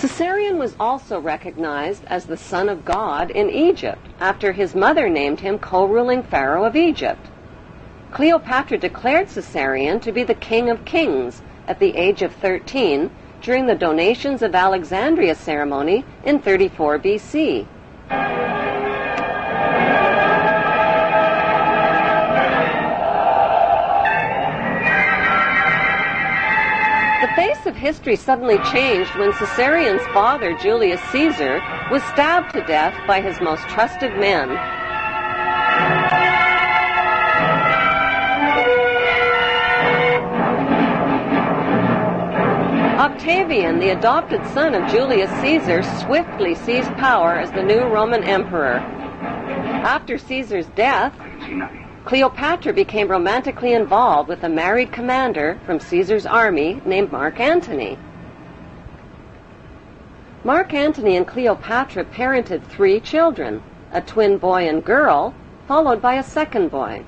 Caesarion was also recognized as the son of God in Egypt, after his mother named him co-ruling pharaoh of Egypt. Cleopatra declared Caesarion to be the king of kings at the age of 13 during the Donations of Alexandria ceremony in 34 BC. The face of history suddenly changed when Caesarion's father, Julius Caesar, was stabbed to death by his most trusted men. Octavian, the adopted son of Julius Caesar, swiftly seized power as the new Roman emperor. After Caesar's death, Cleopatra became romantically involved with a married commander from Caesar's army named Mark Antony. Mark Antony and Cleopatra parented 3 children, a twin boy and girl, followed by a second boy.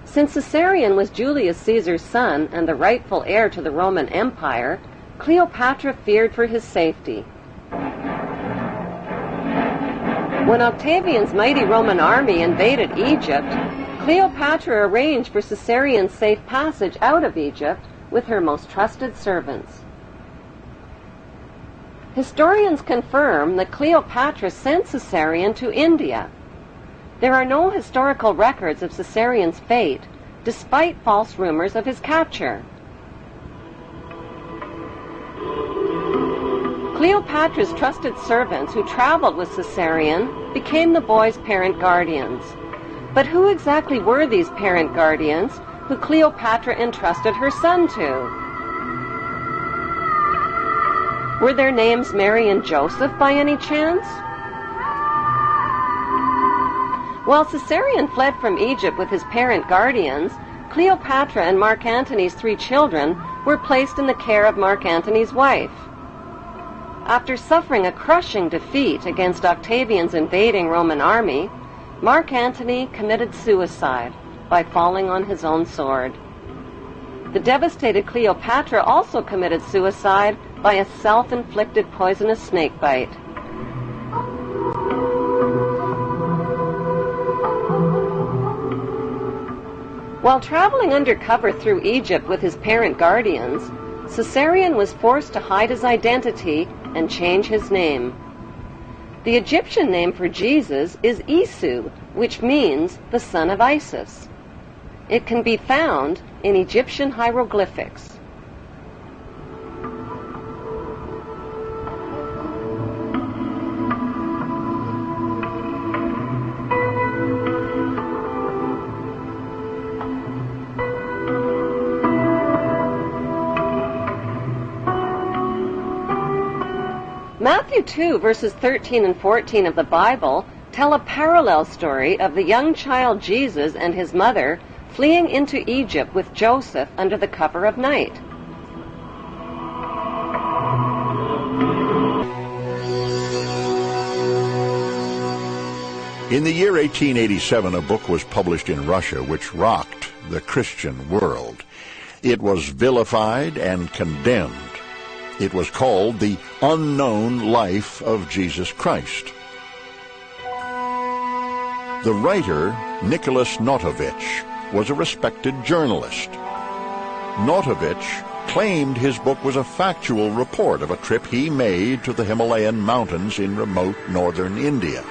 Since Caesarion was Julius Caesar's son and the rightful heir to the Roman Empire, Cleopatra feared for his safety. When Octavian's mighty Roman army invaded Egypt, Cleopatra arranged for Caesarion's safe passage out of Egypt with her most trusted servants. Historians confirm that Cleopatra sent Caesarion to India. There are no historical records of Caesarion's fate, despite false rumors of his capture. Cleopatra's trusted servants who traveled with Caesarion became the boy's parent guardians. But who exactly were these parent guardians who Cleopatra entrusted her son to? Were their names Mary and Joseph by any chance? While Caesarion fled from Egypt with his parent guardians, Cleopatra and Mark Antony's 3 children were placed in the care of Mark Antony's wife. After suffering a crushing defeat against Octavian's invading Roman army, Mark Antony committed suicide by falling on his own sword. The devastated Cleopatra also committed suicide by a self-inflicted poisonous snake bite. While traveling undercover through Egypt with his parent guardians, Caesarion was forced to hide his identity and change his name. The Egyptian name for Jesus is Isu, which means the son of Isis. It can be found in Egyptian hieroglyphics. Matthew 2, verses 13 and 14 of the Bible tell a parallel story of the young child Jesus and his mother fleeing into Egypt with Joseph under the cover of night. In the year 1887, a book was published in Russia which rocked the Christian world. It was vilified and condemned. It was called The Unknown Life of Jesus Christ. The writer, Nicholas Notovich, was a respected journalist. Notovich claimed his book was a factual report of a trip he made to the Himalayan mountains in remote northern India.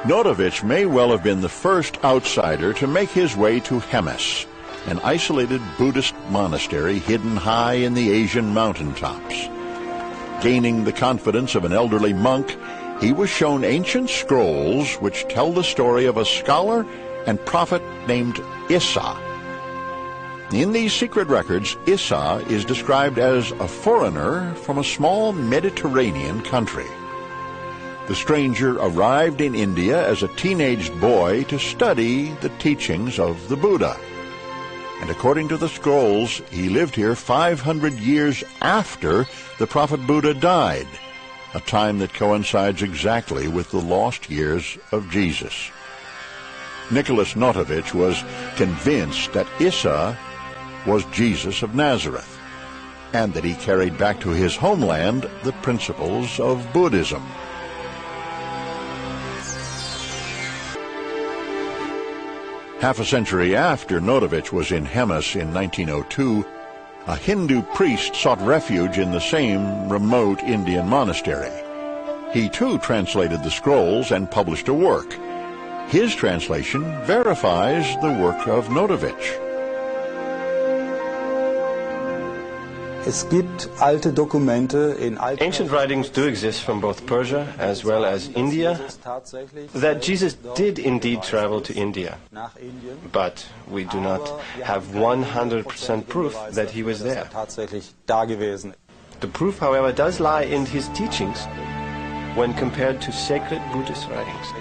Notovich may well have been the first outsider to make his way to Hemis, an isolated Buddhist monastery hidden high in the Asian mountaintops. Gaining the confidence of an elderly monk, he was shown ancient scrolls which tell the story of a scholar and prophet named Issa. In these secret records, Issa is described as a foreigner from a small Mediterranean country. The stranger arrived in India as a teenaged boy to study the teachings of the Buddha. And according to the scrolls, he lived here 500 years after the prophet Buddha died, a time that coincides exactly with the lost years of Jesus. Nicholas Notovich was convinced that Issa was Jesus of Nazareth. and that he carried back to his homeland the principles of Buddhism. Half a century after Notovich was in Hemis in 1902, a Hindu priest sought refuge in the same remote Indian monastery. He too translated the scrolls and published a work. His translation verifies the work of Notovich. Ancient writings do exist from both Persia as well as India that Jesus did indeed travel to India, but we do not have 100% proof that he was there. The proof, however, does lie in his teachings when compared to sacred Buddhist writings.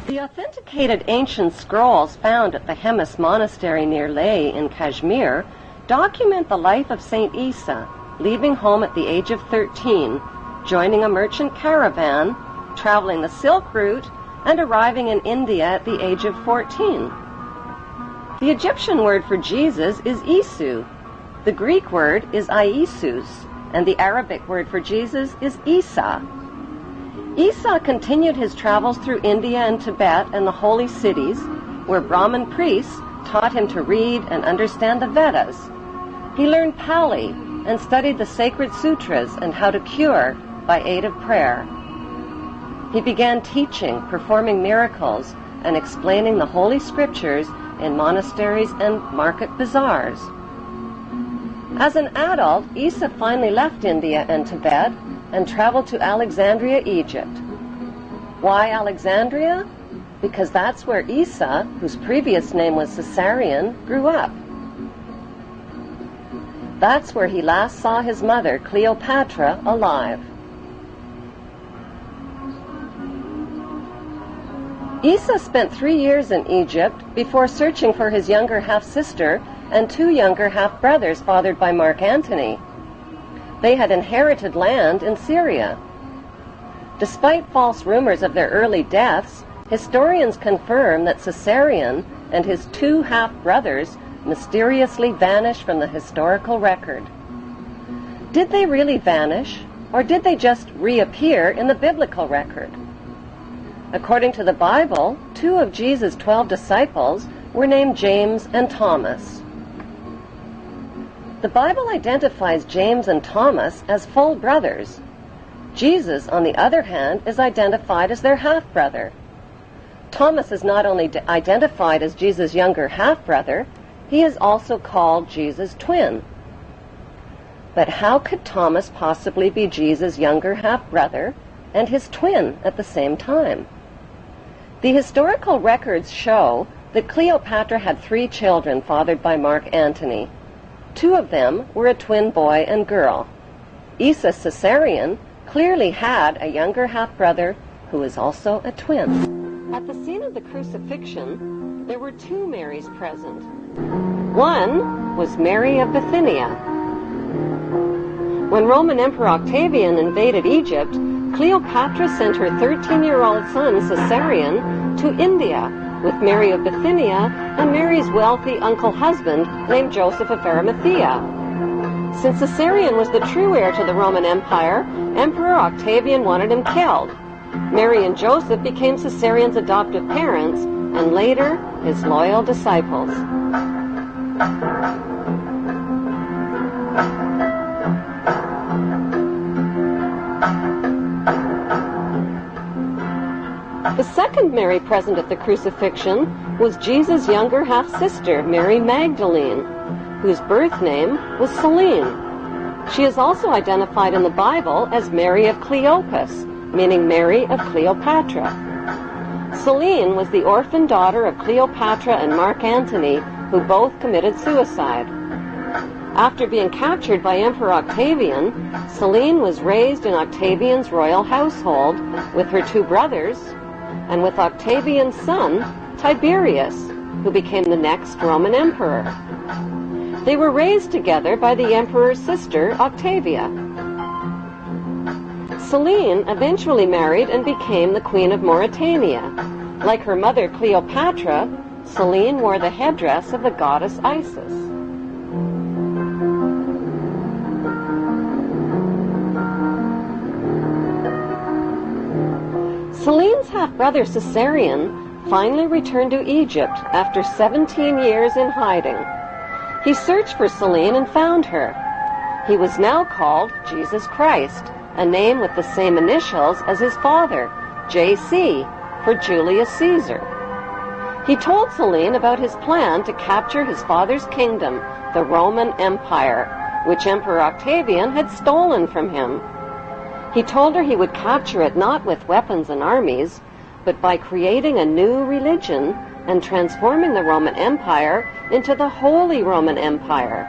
The authenticated ancient scrolls found at the Hemis Monastery near Leh in Kashmir document the life of Saint Isa, leaving home at the age of 13, joining a merchant caravan, traveling the Silk Route, and arriving in India at the age of 14. The Egyptian word for Jesus is Isu. The Greek word is Iesus, and the Arabic word for Jesus is Isa. Isa continued his travels through India and Tibet and the holy cities, where Brahmin priests taught him to read and understand the Vedas. He learned Pali and studied the sacred sutras and how to cure by aid of prayer. He began teaching, performing miracles, and explaining the holy scriptures in monasteries and market bazaars. As an adult, Isa finally left India and Tibet and traveled to Alexandria, Egypt. Why Alexandria? Because that's where Isa, whose previous name was Caesarion, grew up. That's where he last saw his mother, Cleopatra, alive. Isa spent 3 years in Egypt before searching for his younger half-sister and 2 younger half-brothers fathered by Mark Antony. They had inherited land in Syria. Despite false rumors of their early deaths, historians confirm that Caesarion and his 2 half-brothers mysteriously vanished from the historical record. Did they really vanish, or did they just reappear in the biblical record? According to the Bible, 2 of Jesus' 12 disciples were named James and Thomas. The Bible identifies James and Thomas as full brothers. Jesus, on the other hand, is identified as their half-brother. Thomas is not only identified as Jesus' younger half-brother, he is also called Jesus' twin. But how could Thomas possibly be Jesus' younger half-brother and his twin at the same time? The historical records show that Cleopatra had 3 children fathered by Mark Antony. 2 of them were a twin boy and girl. Isa Caesarion clearly had a younger half-brother who is also a twin. At the scene of the crucifixion, there were 2 Marys present. One was Mary of Bithynia. When Roman Emperor Octavian invaded Egypt, Cleopatra sent her 13-year-old son Caesarion to India with Mary of Bithynia and Mary's wealthy uncle-husband named Joseph of Arimathea. Since Caesarion was the true heir to the Roman Empire, Emperor Octavian wanted him killed. Mary and Joseph became Caesarion's adoptive parents and later his loyal disciples. The second Mary present at the crucifixion was Jesus' younger half-sister, Mary Magdalene, whose birth name was Selene. She is also identified in the Bible as Mary of Cleopas, meaning Mary of Cleopatra. Selene was the orphan daughter of Cleopatra and Mark Antony, who both committed suicide. After being captured by Emperor Octavian, Selene was raised in Octavian's royal household with her 2 brothers, and with Octavian's son, Tiberius, who became the next Roman emperor. They were raised together by the emperor's sister, Octavia. Selene eventually married and became the Queen of Mauritania. Like her mother Cleopatra, Selene wore the headdress of the goddess Isis. Celine's half-brother Caesarion finally returned to Egypt after 17 years in hiding. He searched for Celine and found her. He was now called Jesus Christ, a name with the same initials as his father, J.C., for Julius Caesar. He told Celine about his plan to capture his father's kingdom, the Roman Empire, which Emperor Octavian had stolen from him. He told her he would capture it not with weapons and armies, but by creating a new religion and transforming the Roman Empire into the Holy Roman Empire,